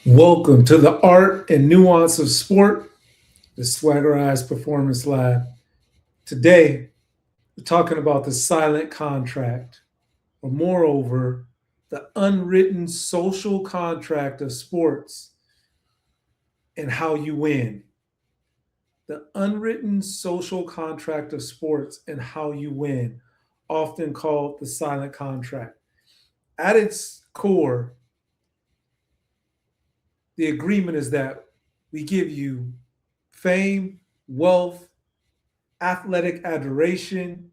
Welcome to the Art and Nuance of Sport, the Swaggerized Performance Lab. Today, we're talking about the silent contract, or moreover, the unwritten social contract of sports and how you win. The unwritten social contract of sports and how you win, often called the silent contract. At its core, the agreement is that we give you fame, wealth, athletic adoration,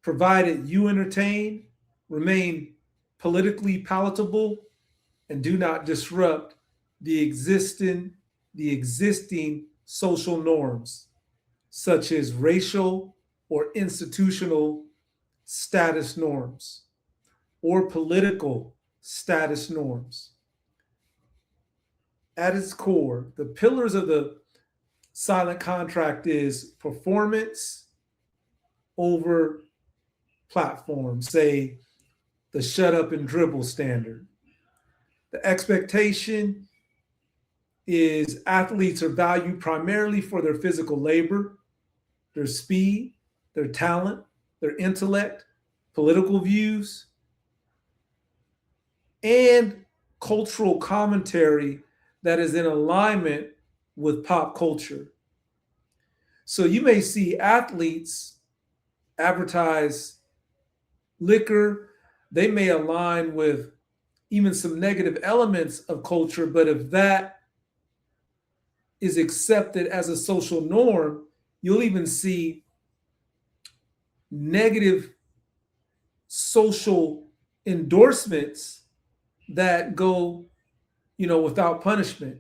provided you entertain, remain politically palatable, and do not disrupt the existing social norms, such as racial or institutional status norms or political status norms. At its core, the pillars of the silent contract is performance over platform, say the shut up and dribble standard. The expectation is athletes are valued primarily for their physical labor, their speed, their talent, their intellect, political views, and cultural commentary that is in alignment with pop culture. So you may see athletes advertise liquor, they may align with even some negative elements of culture, but if that is accepted as a social norm, you'll even see negative social endorsements that go, without punishment.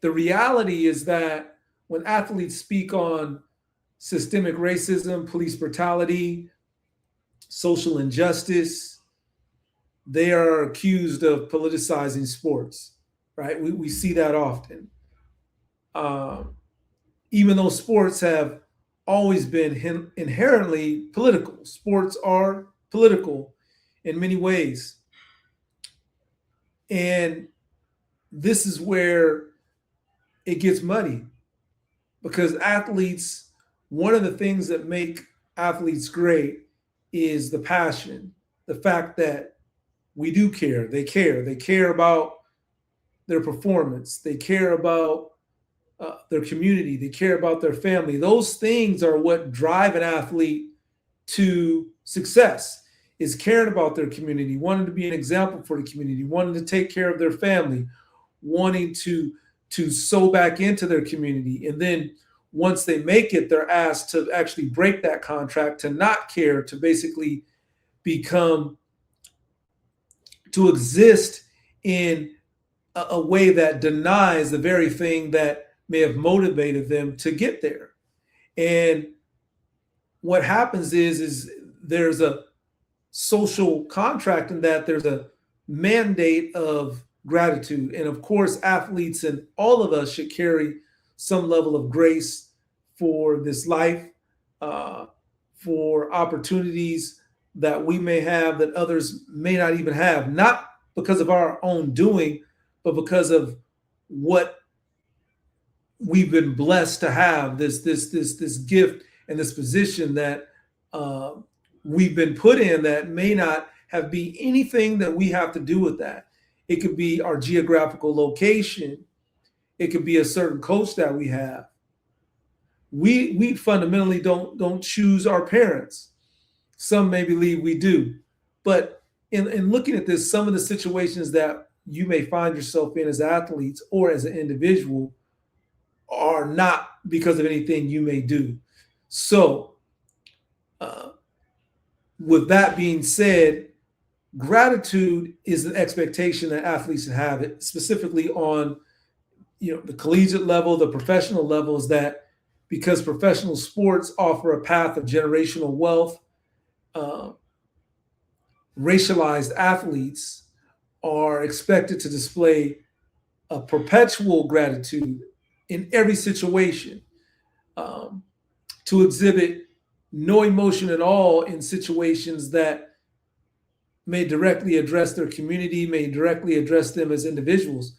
The reality is that when athletes speak on systemic racism, police brutality, social injustice, they are accused of politicizing sports, right? We see that often. Um, Even though sports have always been inherently political, sports are political in many ways. And this is where it gets muddy because athletes, one of the things that make athletes great is the passion, the fact that we do care. They care. They care about their performance. They care about their community. They care about their family. Those things are what drive an athlete to success. Is caring about their community, wanting to be an example for the community, wanting to take care of their family, wanting to sow back into their community, and then once they make it, they're asked to actually break that contract, to not care, to basically become to exist in a way that denies the very thing that may have motivated them to get there. And what happens is there's a social contract in that there's a mandate of gratitude. And of course, athletes and all of us should carry some level of grace for this life, uh, for opportunities that we may have that others may not even have, not because of our own doing, but because of what we've been blessed to have this gift and this position that uh, we've been put in that may not have be anything that we have to do with that. It could be our geographical location. It could be a certain coach that we have. We fundamentally don't choose our parents. Some may believe we do, but in looking at this, some of the situations that you may find yourself in as athletes or as an individual are not because of anything you may do. So, uh, with that being said, gratitude is an expectation that athletes have, it specifically on the collegiate level, the professional levels. That because professional sports offer a path of generational wealth, uh, racialized athletes are expected to display a perpetual gratitude in every situation, um, to exhibit no emotion at all in situations that may directly address their community, may directly address them as individuals.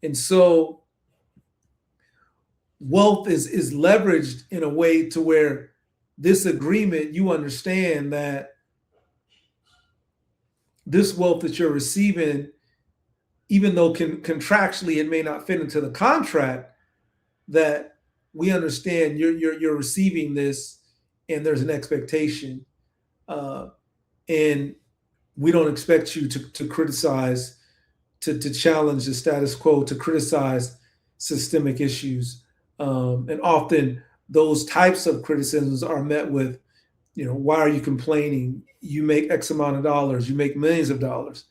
And so wealth is leveraged in a way to where this agreement, you understand that this wealth that you're receiving, even though contractually it may not fit into the contract, that we understand you're receiving this, and there's an expectation, and we don't expect you to criticize, to challenge the status quo, to criticize systemic issues, and often those types of criticisms are met with, why are you complaining? You make X amount of dollars, you make millions of dollars.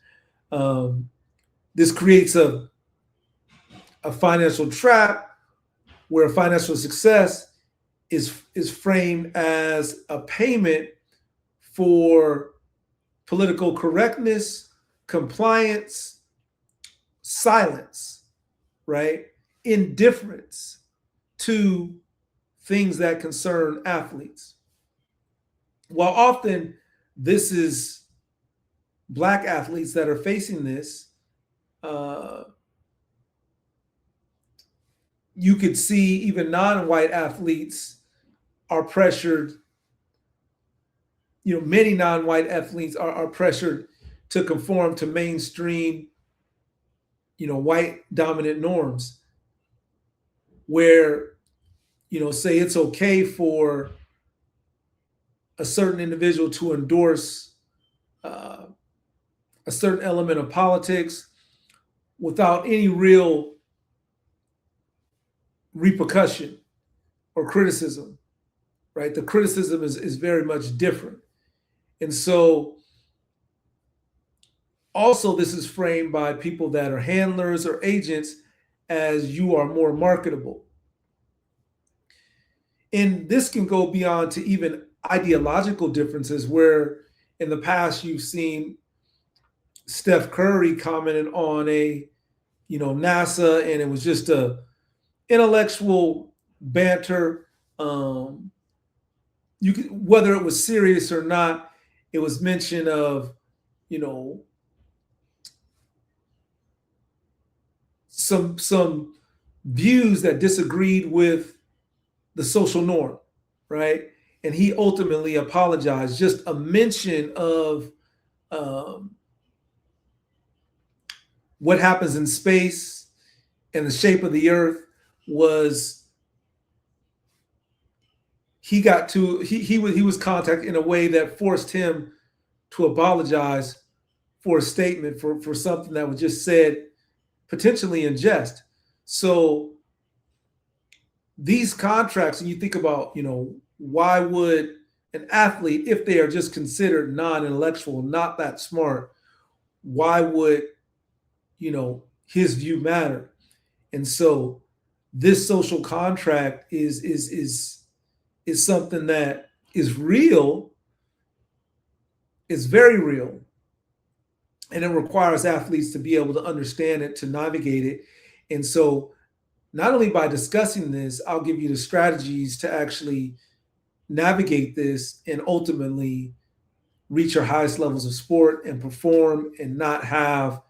This creates a financial trap where financial success is framed as a payment for political correctness, compliance, silence, right? Indifference to things that concern athletes. While often this is Black athletes that are facing this, you could see even non-white athletes are pressured. Many non-white athletes are pressured to conform to mainstream, white dominant norms, where, say it's okay for a certain individual to endorse a certain element of politics without any real repercussion or criticism, right? The criticism is very much different. And so also this is framed by people that are handlers or agents as you are more marketable. And this can go beyond to even ideological differences, where in the past you've seen Steph Curry commented on NASA, and it was just a intellectual banter. Whether it was serious or not, it was mention of, some views that disagreed with the social norm, right? And he ultimately apologized. Just a mention of what happens in space and the shape of the earth was, he was contacted in a way that forced him to apologize for a statement, for something that was just said potentially in jest. So these contracts, and you think about, why would an athlete, if they are just considered non-intellectual, not that smart, why would, his view matter? And so this social contract is something that is real, is very real, and it requires athletes to be able to understand it, to navigate it. And so not only by discussing this, I'll give you the strategies to actually navigate this and ultimately reach your highest levels of sport and perform and not have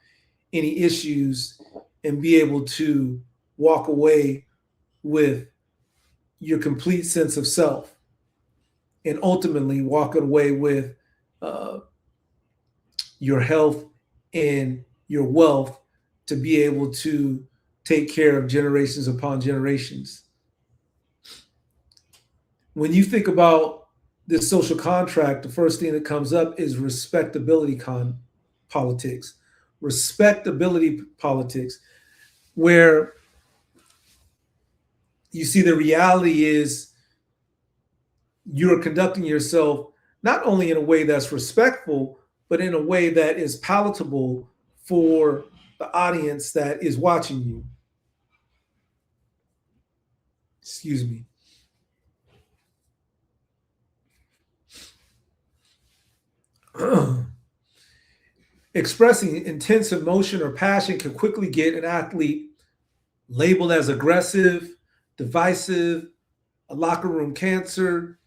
any issues, and be able to walk away with your complete sense of self, and ultimately walk away with your health and your wealth to be able to take care of generations upon generations. When you think about this social contract, the first thing that comes up is respectability politics. Respectability politics, where you see the reality is you're conducting yourself not only in a way that's respectful, but in a way that is palatable for the audience that is watching you. Excuse me. Expressing intense emotion or passion can quickly get an athlete labeled as aggressive, divisive, a locker room cancer,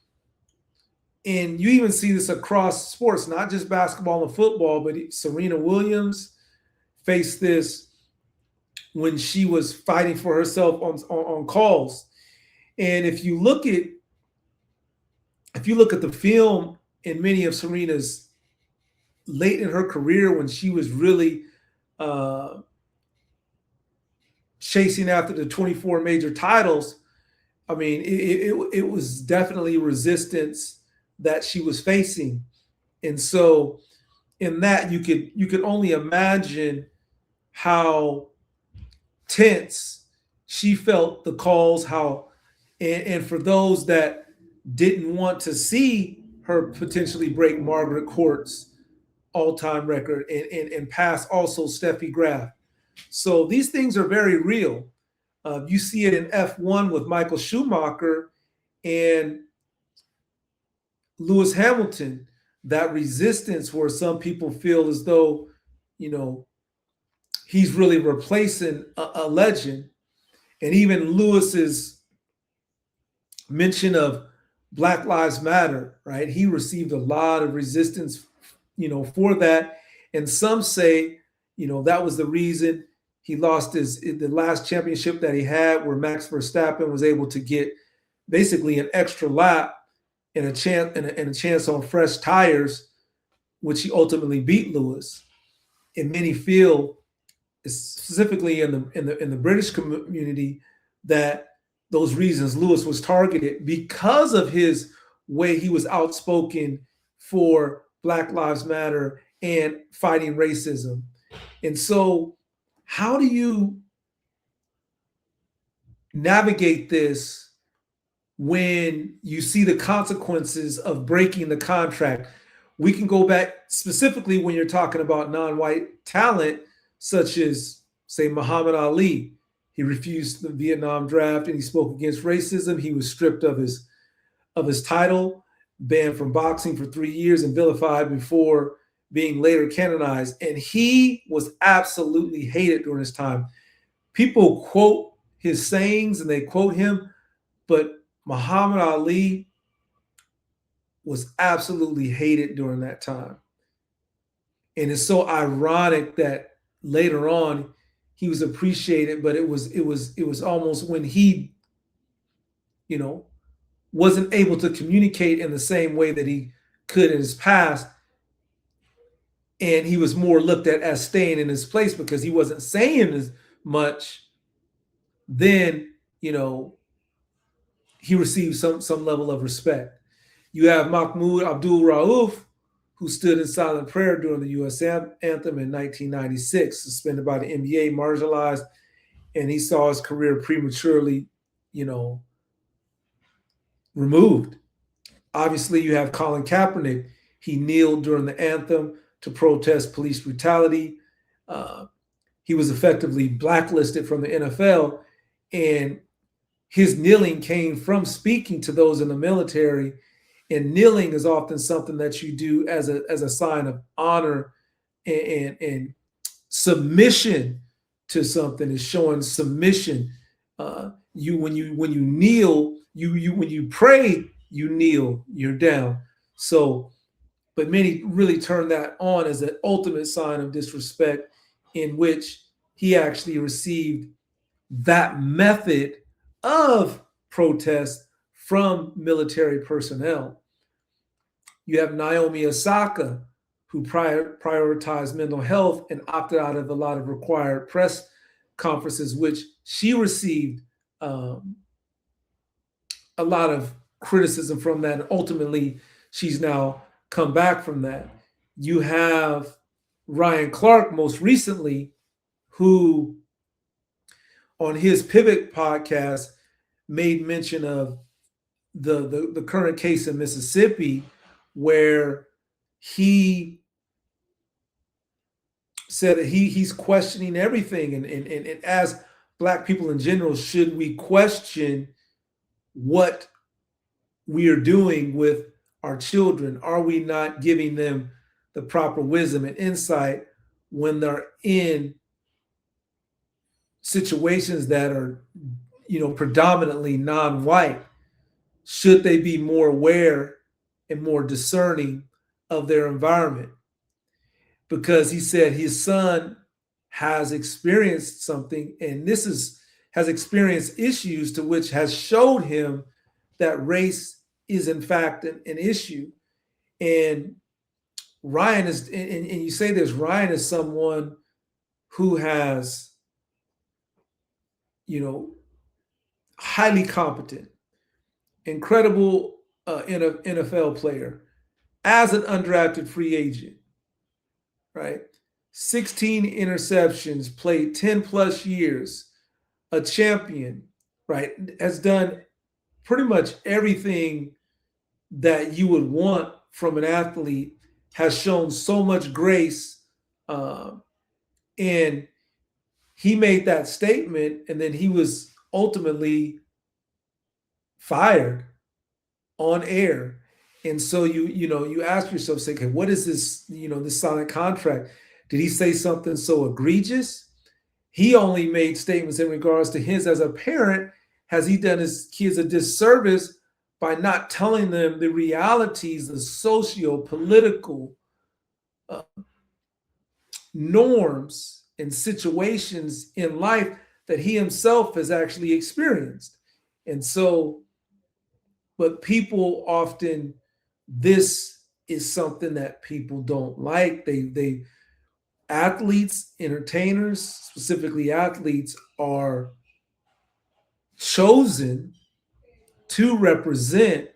And you even see this across sports, not just basketball and football, but Serena Williams faced this when she was fighting for herself on calls. And if you look at the film in many of Serena's late in her career when she was really uh, chasing after the 24 major titles, I mean, it was definitely resistance that she was facing. And so in that you could only imagine how tense she felt the calls, how and for those that didn't want to see her potentially break Margaret Court's all-time record and pass also Steffi Graf. So these things are very real. You see it in F1 with Michael Schumacher and Lewis Hamilton, that resistance where some people feel as though, you know, he's really replacing a legend. And even Lewis's mention of Black Lives Matter, right? He received a lot of resistance, for that. And some say, that was the reason he lost the last championship that he had, where Max Verstappen was able to get basically an extra lap and a chance on fresh tires, which he ultimately beat Lewis. And many feel, specifically in the British community, that those reasons Lewis was targeted because of his way he was outspoken for Black Lives Matter and fighting racism. And so, how do you navigate this when you see the consequences of breaking the contract? We can go back specifically when you're talking about non-white talent, such as, say, Muhammad Ali. He refused the Vietnam draft and he spoke against racism. He was stripped of his title, banned from boxing for 3 years, and vilified before being later canonized. And he was absolutely hated during his time. People quote his sayings and they quote him, but Muhammad Ali was absolutely hated during that time. And it's so ironic that later on he was appreciated, but it was almost when he, wasn't able to communicate in the same way that he could in his past. And he was more looked at as staying in his place because he wasn't saying as much. Then, he received some level of respect. You have Mahmoud Abdul Rauf, who stood in silent prayer during the U.S. anthem in 1996, suspended by the NBA, marginalized, and he saw his career prematurely, removed. Obviously, you have Colin Kaepernick. He kneeled during the anthem to protest police brutality. He was effectively blacklisted from the NFL, and his kneeling came from speaking to those in the military. And kneeling is often something that you do as a sign of honor and submission to something. Is showing submission. You when you kneel, you when you pray, you kneel, you're down. So, but many really turn that on as an ultimate sign of disrespect, in which he actually received that method of protest from military personnel. You have Naomi Osaka, who prioritized mental health and opted out of a lot of required press conferences, which she received a lot of criticism from that. And ultimately, she's now come back from that. You have Ryan Clark, most recently, who on his Pivot podcast made mention of the current case in Mississippi, where he said that he's questioning everything. And as Black people in general, should we question what we are doing with our children? Are we not giving them the proper wisdom and insight when they're in situations that are, predominantly non-white? Should they be more aware and more discerning of their environment, because he said his son has experienced something, and this is has experienced issues to which has showed him that race is in fact an issue. And Ryan is, and you say this, Ryan is someone who has, you know, highly competent, incredible NFL player as an undrafted free agent, right? 16 interceptions, played 10 plus years, a champion, right? Has done pretty much everything that you would want from an athlete, has shown so much grace. Um, and he made that statement, and then he was ultimately fired on air. And so you ask yourself, say, okay, what is this, this silent contract? Did he say something so egregious? He only made statements in regards to his as a parent. Has he done his kids a disservice by not telling them the realities, the socio-political uh, norms and situations in life that he himself has actually experienced? And so, but people often, this is something that people don't like. They athletes, entertainers, specifically athletes, are chosen to represent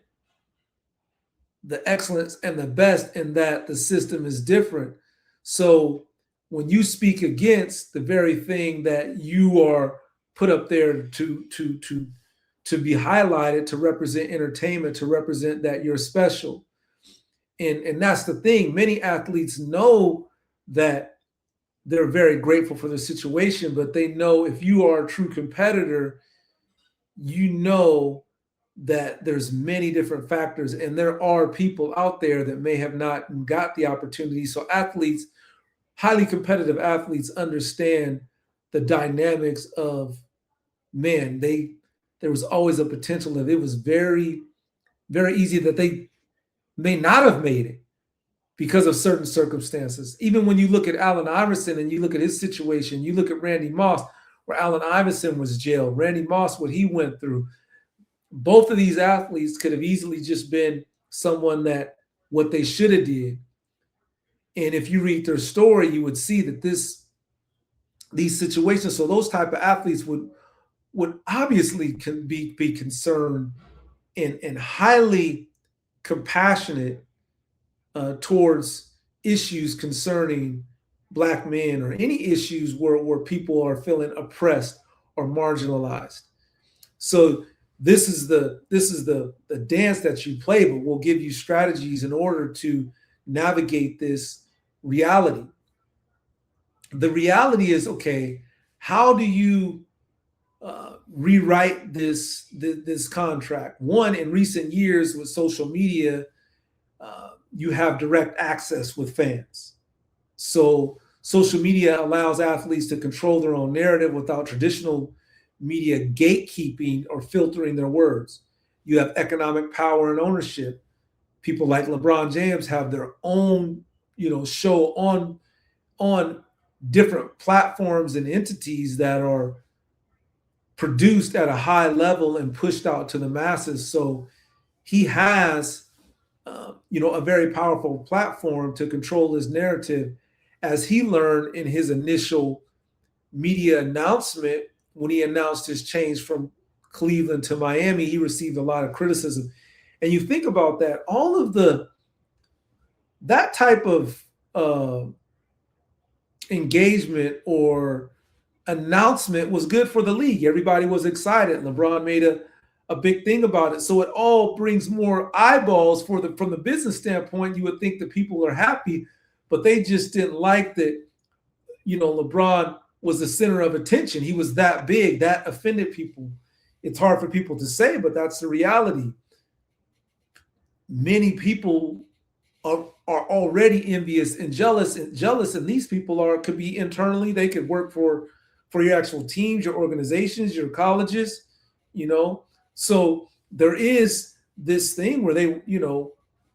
the excellence and the best, in that the system is different. So when you speak against the very thing that you are put up there to be highlighted, to represent entertainment, to represent that you're special. And that's the thing. Many athletes know that they're very grateful for their situation, but they know if you are a true competitor, you know that there's many different factors, and there are people out there that may have not got the opportunity. So athletes, highly competitive athletes, understand the dynamics of, man, there was always a potential that it was very, very easy that they may not have made it because of certain circumstances. Even when you look at Allen Iverson and you look at his situation, you look at Randy Moss, where Allen Iverson was jailed, Randy Moss, what he went through. Both of these athletes could have easily just been someone that what they should have did. And if you read their story, you would see that these situations, so those type of athletes would obviously can be concerned and highly compassionate towards issues concerning Black men, or any issues where people are feeling oppressed or marginalized. So this is the dance that you play, but we'll give you strategies in order to navigate this reality. The reality is, okay, how do you rewrite this contract? One, in recent years with social media, you have direct access with fans. So social media allows athletes to control their own narrative without traditional media gatekeeping or filtering their words. You have economic power and ownership. People like LeBron James have their own, show on different platforms and entities that are produced at a high level and pushed out to the masses. So he has, a very powerful platform to control his narrative, as he learned in his initial media announcement. When he announced his change from Cleveland to Miami, he received a lot of criticism. And you think about that, all of that type of engagement or announcement was good for the league. Everybody was excited. LeBron made a big thing about it. So it all brings more eyeballs from the business standpoint. You would think that people are happy, but they just didn't like that, LeBron was the center of attention. He was that big, that offended people. It's hard for people to say, but that's the reality. Many people are already envious and jealous, and these people could be internally. They could work for your actual teams, your organizations, your colleges. So there is this thing where they,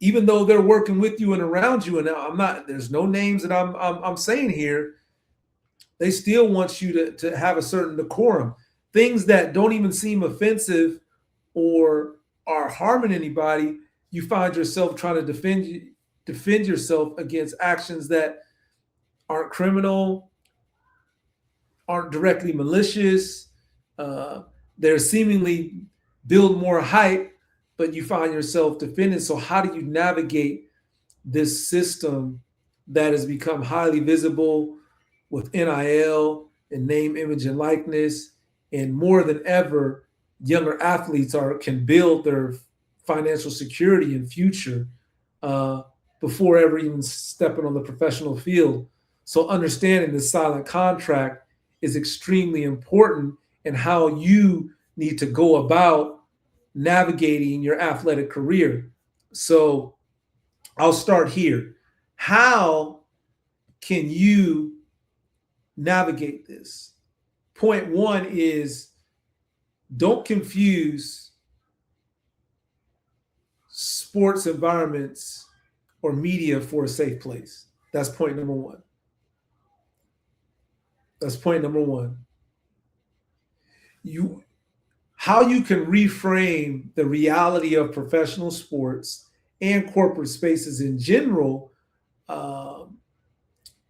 even though they're working with you and around you, and I'm not, there's no names that I'm saying here, they still want you to have a certain decorum. Things that don't even seem offensive or are harming anybody, you find yourself trying to defend yourself against actions that aren't criminal, aren't directly malicious. Uh, they're seemingly build more hype, but you find yourself defending. So how do you navigate this system that has become highly visible with NIL and name, image, and likeness? And more than ever, younger athletes can build their financial security and future uh, before ever even stepping on the professional field. So understanding the silent contract is extremely important in how you need to go about navigating your athletic career. So I'll start here. How can you navigate this? Point one is don't confuse sports environments or media for a safe place. That's point number one. That's point number one. How you can reframe the reality of professional sports and corporate spaces in general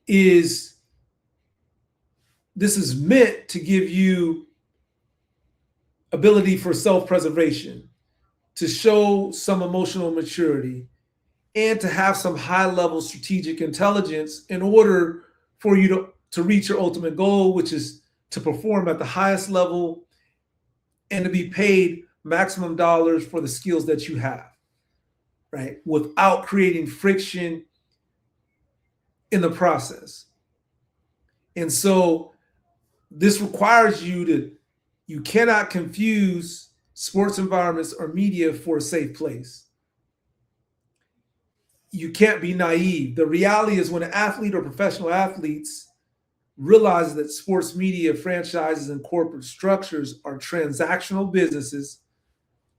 is this is meant to give you ability for self-preservation, to show some emotional maturity, and to have some high-level strategic intelligence in order for you to reach your ultimate goal, which is to perform at the highest level and to be paid maximum dollars for the skills that you have, right? Without creating friction in the process. And so this requires you cannot confuse sports environments or media for a safe place. You can't be naive. The reality is when an athlete or professional athletes realize that sports media, franchises, and corporate structures are transactional businesses,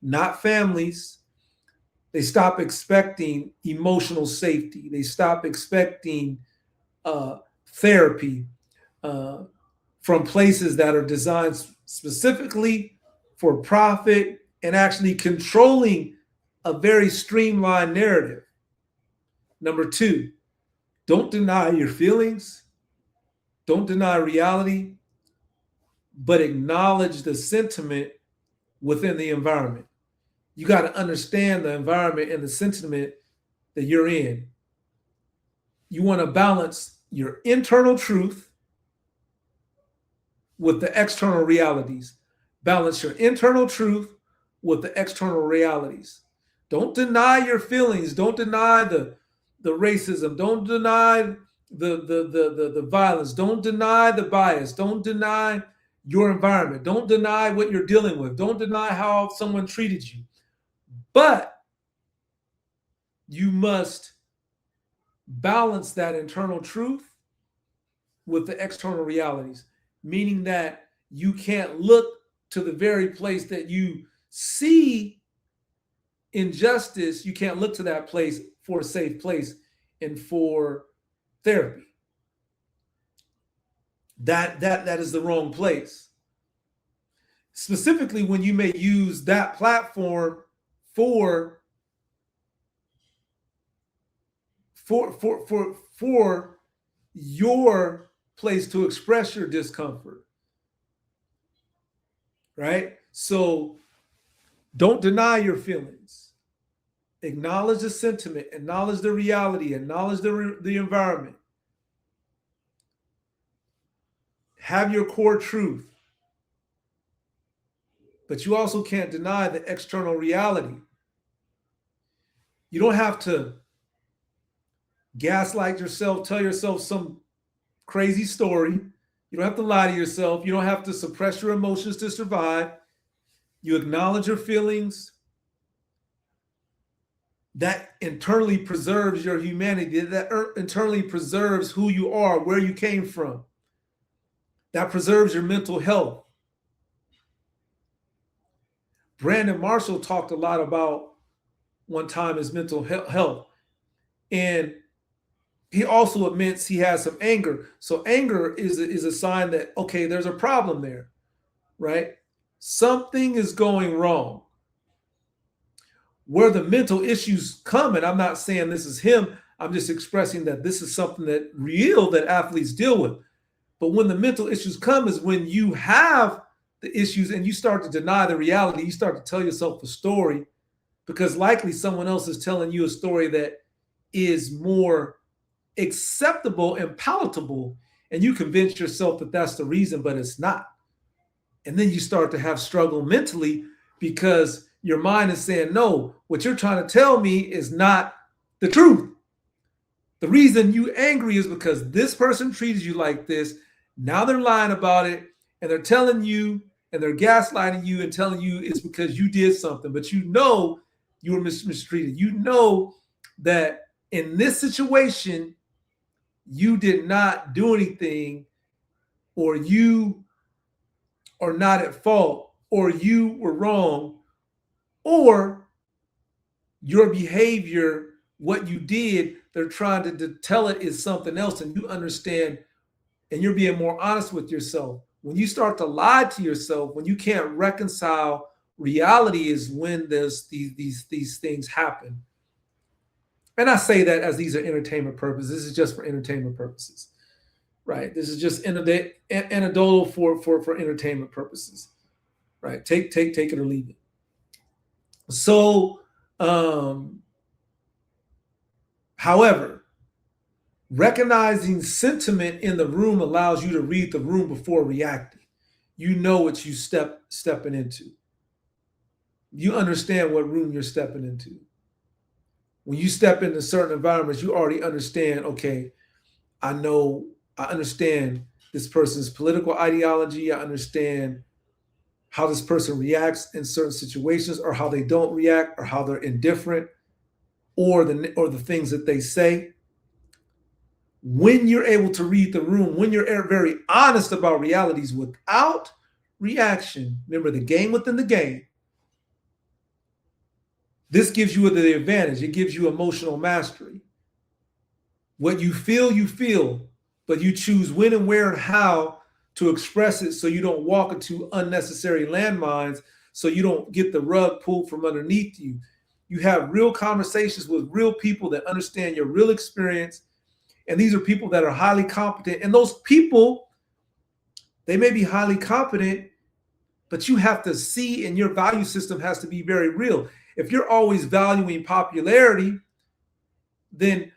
not families, they stop expecting emotional safety. They stop expecting therapy from places that are designed specifically for profit and actually controlling a very streamlined narrative. Number two, don't deny your feelings, don't deny reality, but acknowledge the sentiment within the environment. You got to understand the environment and the sentiment that you're in. You want to balance your internal truth with the external realities. Balance your internal truth with the external realities. Don't deny your feelings. Don't deny the racism. Don't deny the violence. Don't deny the bias. Don't deny your environment. Don't deny what you're dealing with. Don't deny how someone treated you. But you must balance that internal truth with the external realities, meaning that you can't look to the very place that you see injustice. You can't look to that place for a safe place and for therapy. That is the wrong place. Specifically, when you may use that platform for your place to express your discomfort, right? So don't deny your feelings. Acknowledge the sentiment, acknowledge the reality, acknowledge the environment. Have your core truth. But you also can't deny the external reality. You don't have to gaslight yourself, tell yourself some crazy story. You don't have to lie to yourself. You don't have to suppress your emotions to survive. You acknowledge your feelings. That internally preserves your humanity. That internally preserves who you are, where you came from. That preserves your mental health. Brandon Marshall talked a lot about one time his mental health. And he also admits he has some anger. So anger is a sign that, okay, there's a problem there, right? Something is going wrong. Where the mental issues come, and I'm not saying this is him, I'm just expressing that this is something that real that athletes deal with. But when the mental issues come is when you have the issues and you start to deny the reality, you start to tell yourself a story because likely someone else is telling you a story that is more acceptable and palatable, and you convince yourself that that's the reason, but it's not. And then you start to have struggle mentally because your mind is saying, no, what you're trying to tell me is not the truth. The reason you angry is because this person treated you like this. Now they're lying about it, and they're telling you, and they're gaslighting you and telling you it's because you did something, but you know you were mistreated. You know that in this situation, you did not do anything, or you are not at fault, or you were wrong, or your behavior, what you did, they're trying to tell it is something else, and you understand, and you're being more honest with yourself. When you start to lie to yourself, when you can't reconcile reality, is when there's these things happen. And I say that as these are entertainment purposes. This is just for entertainment purposes, right? This is just anecdotal for entertainment purposes, right? Take it or leave it. So, however, recognizing sentiment in the room allows you to read the room before reacting. You know what you stepping into. You understand what room you're stepping into. When you step into certain environments, you already understand, okay, I understand this person's political ideology. I understand how this person reacts in certain situations, or how they don't react, or how they're indifferent, or the things that they say. When you're able to read the room, when you're very honest about realities without reaction, remember the game within the game, this gives you the advantage. It gives you emotional mastery. What you feel, but you choose when and where and how to express it so you don't walk into unnecessary landmines, so you don't get the rug pulled from underneath you. You have real conversations with real people that understand your real experience. And these are people that are highly competent. And those people, they may be highly competent, but you have to see, and your value system has to be very real. If you're always valuing popularity, then,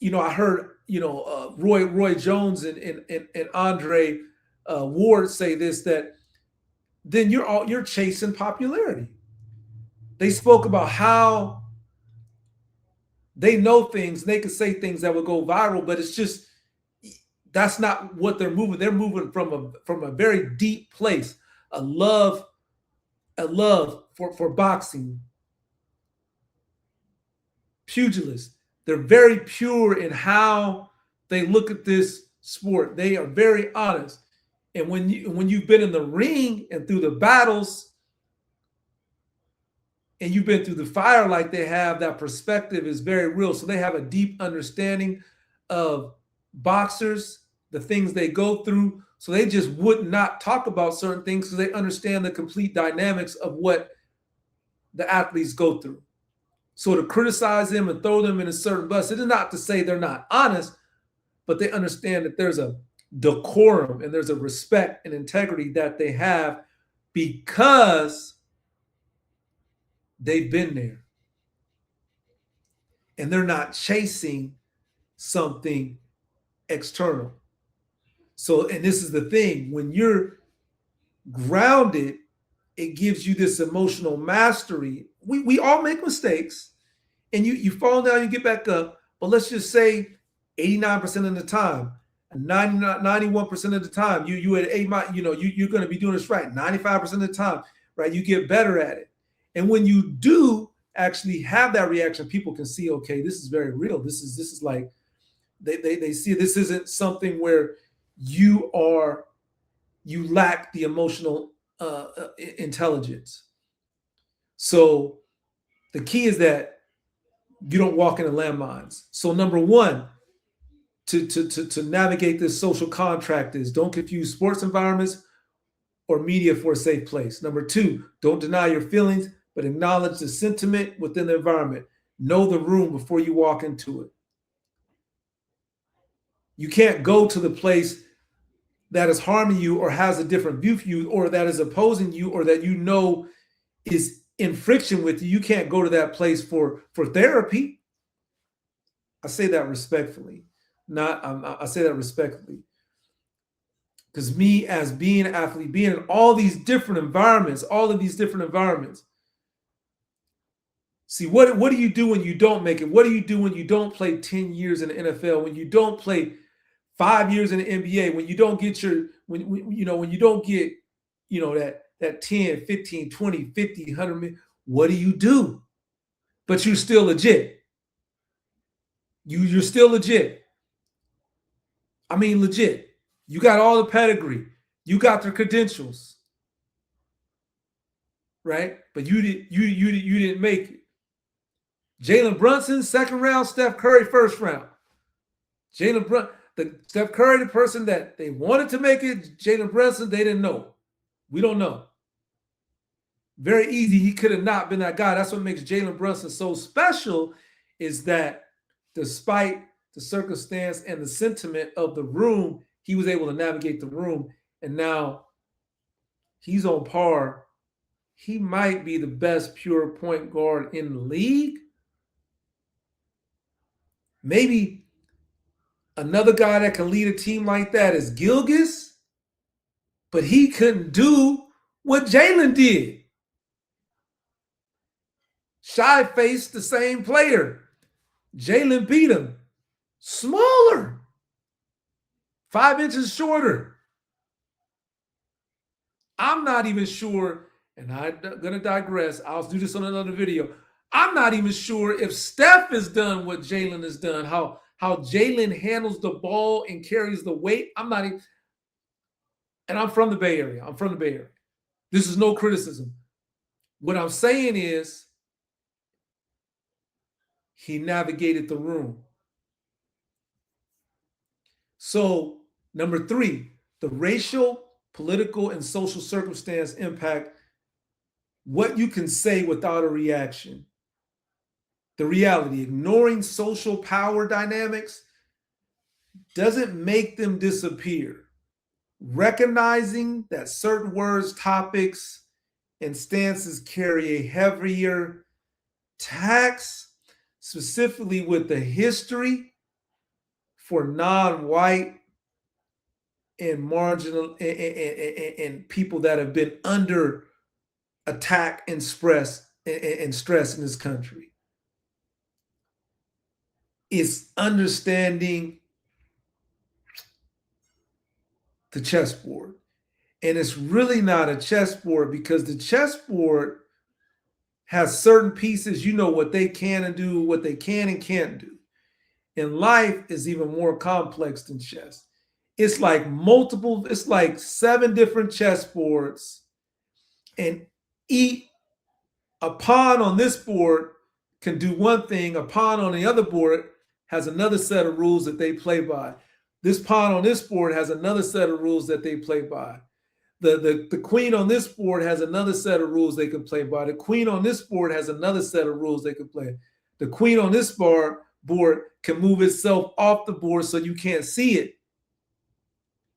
I heard, Roy Jones and Andre Ward say this, that then you're chasing popularity. They spoke about how they know things, they can say things that will go viral, but it's just, that's not what they're moving. They're moving from a very deep place, a love for boxing, pugilists. They're very pure in how they look at this sport. They are very honest. And when you've been in the ring and through the battles, and you've been through the fire like they have, that perspective is very real. So they have a deep understanding of boxers, the things they go through. So they just would not talk about certain things because they understand the complete dynamics of what the athletes go through. So to criticize them and throw them in a certain bus, it is not to say they're not honest, but they understand that there's a decorum and there's a respect and integrity that they have because they've been there. And they're not chasing something external. So, and this is the thing, when you're grounded, it gives you this emotional mastery. We all make mistakes, and you fall down, you get back up. But let's just say 89% of the time, 91% of the time, you at you're going to be doing this right. 95% of the time, right? You get better at it. And when you do actually have that reaction, people can see, okay, this is very real. This is like they see this isn't something where you lack the emotional intelligence. So the key is that you don't walk into landmines. So number one, to navigate this social contract is don't confuse sports environments or media for a safe place. Number two, don't deny your feelings, but acknowledge the sentiment within the environment. Know the room before you walk into it. You can't go to the place that is harming you or has a different view for you or that is opposing you or that you know is in friction with you. You can't go to that place for therapy. I say that respectfully. I say that respectfully. Because me as being an athlete, being in all these different environments, see, what do you do when you don't make it? What do you do when you don't play 10 years in the NFL, when you don't play 5 years in the NBA, when you don't get when you don't get, that 10, 15, 20, 50, 100 million, what do you do? But you're still legit. You're still legit. I mean, legit. You got all the pedigree. You got the credentials, right? But you didn't make it. Jalen Brunson, second round. Steph Curry, first round. Steph Curry, the person that they wanted to make it. Jalen Brunson, they didn't know. We don't know. Very easy. He could have not been that guy. That's what makes Jalen Brunson so special, is that despite the circumstance and the sentiment of the room, he was able to navigate the room, and now he's on par. He might be the best pure point guard in the league. Maybe another guy that can lead a team like that is Gilgeous, but he couldn't do what Jalen did. Shy faced the same player. Jalen beat him. Smaller. 5 inches shorter. I'm not even sure, and I'm going to digress. I'll do this on another video. I'm not even sure if Steph has done what Jalen has done, how Jalen handles the ball and carries the weight. I'm not even, and I'm from the Bay Area. This is no criticism. What I'm saying is he navigated the room. So, number three, the racial, political, and social circumstance impact what you can say without a reaction. The reality, ignoring social power dynamics doesn't make them disappear. Recognizing that certain words, topics, and stances carry a heavier tax, specifically with the history for non-white and marginal and people that have been under attack and stress in this country. It's understanding the chessboard. And it's really not a chessboard, because the chessboard has certain pieces, what they can and do, what they can and can't do. And life is even more complex than chess. It's like 7 different chessboards, and a pawn on this board can do one thing, a pawn on the other board has another set of rules that they play by. This pawn on this board has another set of rules that they play by. The queen on this board has another set of rules they can play by. The queen on this board has another set of rules they can play. The queen on this board can move itself off the board so you can't see it,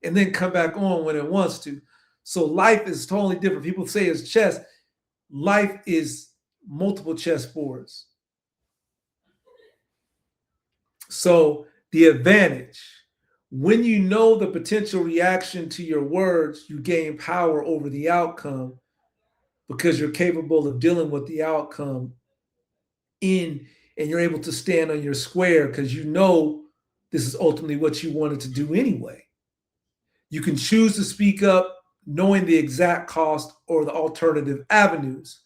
and then come back on when it wants to. So life is totally different. People say it's chess. Life is multiple chessboards. So the advantage, when you know the potential reaction to your words, you gain power over the outcome, because you're capable of dealing with the outcome and you're able to stand on your square, because you know this is ultimately what you wanted to do anyway. You can choose to speak up knowing the exact cost or the alternative avenues.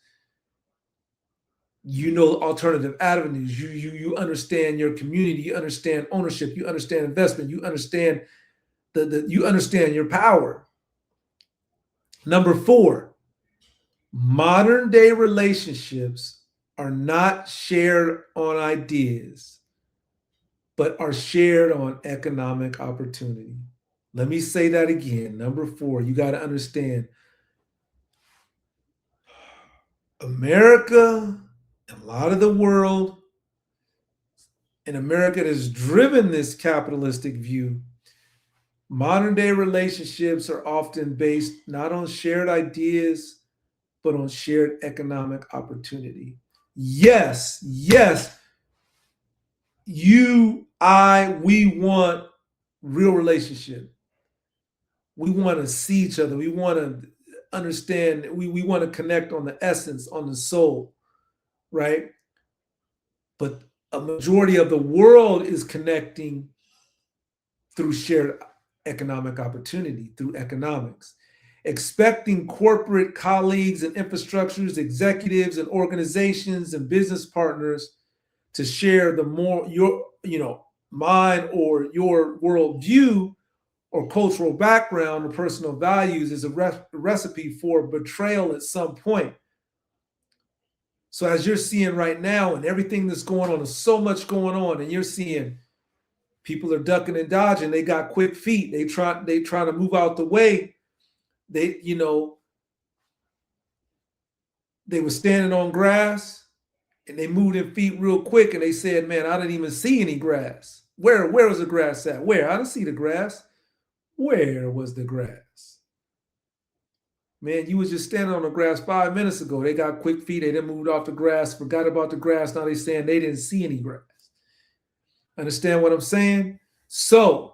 Alternative avenues. You understand your community. You understand ownership. You understand investment. You understand you understand your power. Number 4, modern day relationships are not shared on ideas, but are shared on economic opportunity. Let me say that again. Number 4, you got to understand America, a lot of the world, in America that has driven this capitalistic view. Modern day relationships are often based not on shared ideas, but on shared economic opportunity. Yes, yes, we want real relationship. We want to see each other. We want to understand. We want to connect on the essence, on the soul, right? But a majority of the world is connecting through shared economic opportunity, through economics. Expecting corporate colleagues and infrastructures, executives and organizations and business partners to share the more mine or your worldview or cultural background or personal values is a recipe for betrayal at some point. So as you're seeing right now and everything that's going on, there's so much going on, and you're seeing people are ducking and dodging. They got quick feet. They trying to move out the way. They they were standing on grass and they moved their feet real quick and they said, "Man, I didn't even see any grass. Where was the grass at? Where? I didn't see the grass. Where was the grass? Man, you was just standing on the grass 5 minutes ago. They got quick feet. They didn't move off the grass, forgot about the grass. Now they saying they didn't see any grass." Understand what I'm saying? So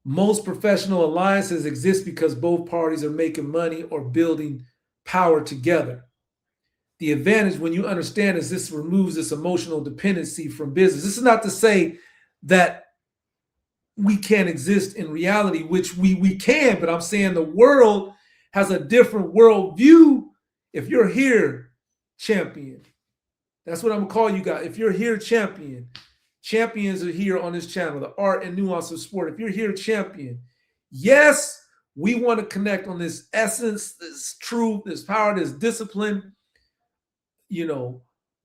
most professional alliances exist because both parties are making money or building power together. The advantage, when you understand, is this removes this emotional dependency from business. This is not to say that we can't exist in reality, which we can, but I'm saying the world has a different worldview. If you're here, champion, that's what I'm gonna call you guys. If you're here, champion, champions are here on this channel, the Art and Nuance of Sport. If you're here, champion, yes, we want to connect on this essence, this truth, this power, this discipline,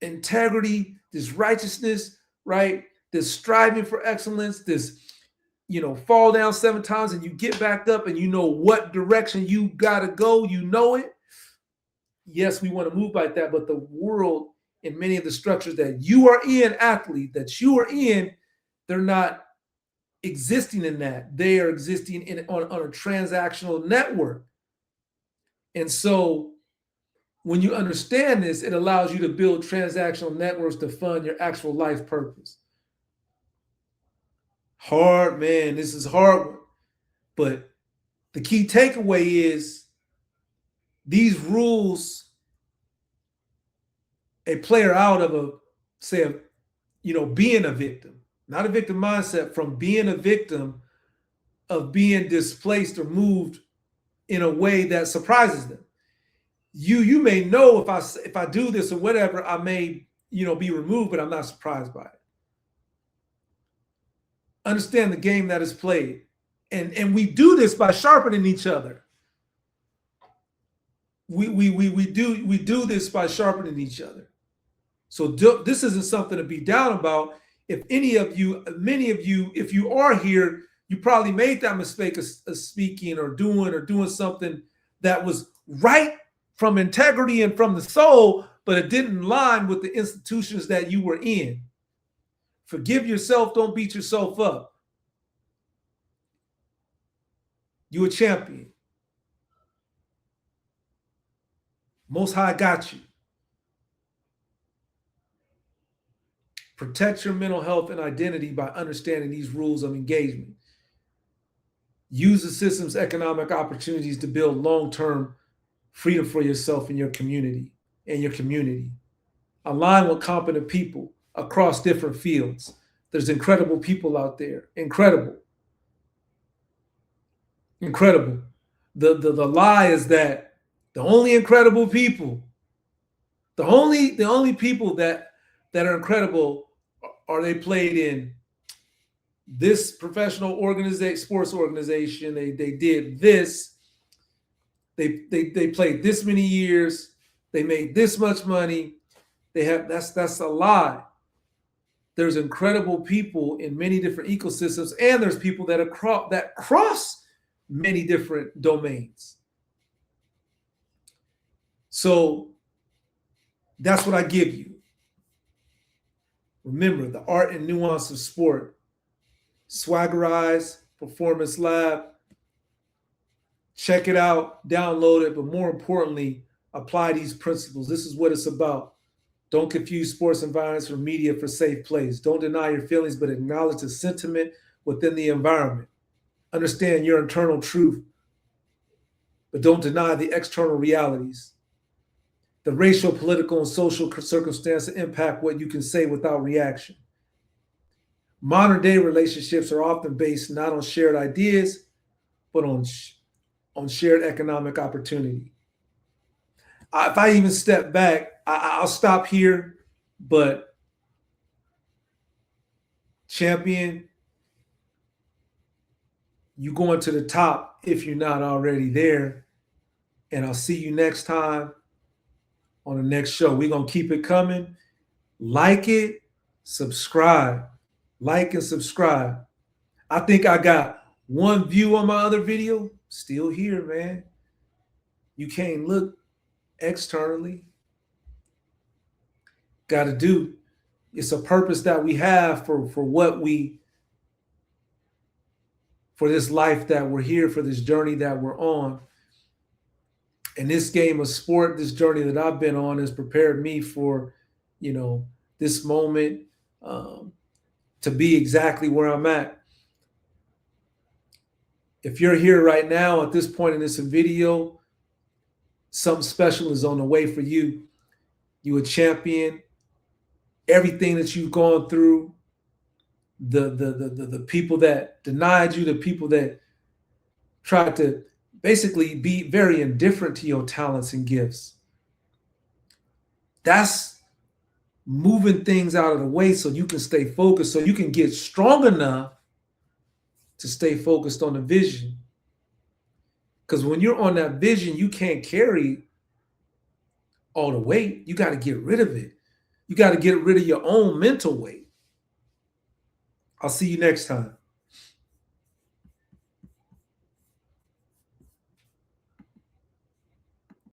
integrity, this righteousness, right? This striving for excellence, this, fall down 7 times and you get back up and you know what direction you got to go, it. Yes, we want to move like that, but the world in many of the structures that you are in, athlete, that you are in, they're not existing in that. They are existing on a transactional network. And so when you understand this, it allows you to build transactional networks to fund your actual life purpose. Hard, man. This is hard. But the key takeaway is these rules, a player out of being a victim, not a victim mindset, from being a victim of being displaced or moved in a way that surprises them. You may know if I do this or whatever, I may, be removed, but I'm not surprised by it. Understand the game that is played. And we do this by sharpening each other. We do this by sharpening each other. So this isn't something to be down about. If many of you, if you are here, you probably made that mistake of speaking or doing something that was right from integrity and from the soul, but it didn't align with the institutions that you were in. Forgive yourself. Don't beat yourself up. You're a champion. Most High got you. Protect your mental health and identity by understanding these rules of engagement. Use the system's economic opportunities to build long-term freedom for yourself and your community. Align with competent people across different fields. There's incredible people out there. Incredible. The lie is that the only incredible people, the only people that are incredible are they played in this professional sports organization. They did this. They played this many years. They made this much money. That's a lie. There's incredible people in many different ecosystems, and there's people that cross many different domains. So that's what I give you. Remember, the Art and Nuance of Sport, Swaggerize Performance Lab. Check it out, download it, but more importantly, apply these principles. This is what it's about. Don't confuse sports and violence or media for safe plays. Don't deny your feelings, but acknowledge the sentiment within the environment. Understand your internal truth, but don't deny the external realities. The racial, political, and social circumstances impact what you can say without reaction. Modern day relationships are often based not on shared ideas, but on shared economic opportunity. If I even step back, I'll stop here, but champion, you going to the top if you're not already there. And I'll see you next time on the next show. We're going to keep it coming. Like it, subscribe. Like and subscribe. I think I got one view on my other video. Still here, man. You can't look externally. Got to do. It's a purpose that we have for this life that we're here, for this journey that we're on. And this game of sport, this journey that I've been on, has prepared me for, this moment, to be exactly where I'm at. If you're here right now at this point in this video, something special is on the way for you. You a champion. Everything that you've gone through, the people that denied you, the people that tried to basically be very indifferent to your talents and gifts. That's moving things out of the way so you can stay focused, so you can get strong enough to stay focused on the vision. Because when you're on that vision, you can't carry all the weight. You got to get rid of it. You got to get rid of your own mental weight. I'll see you next time.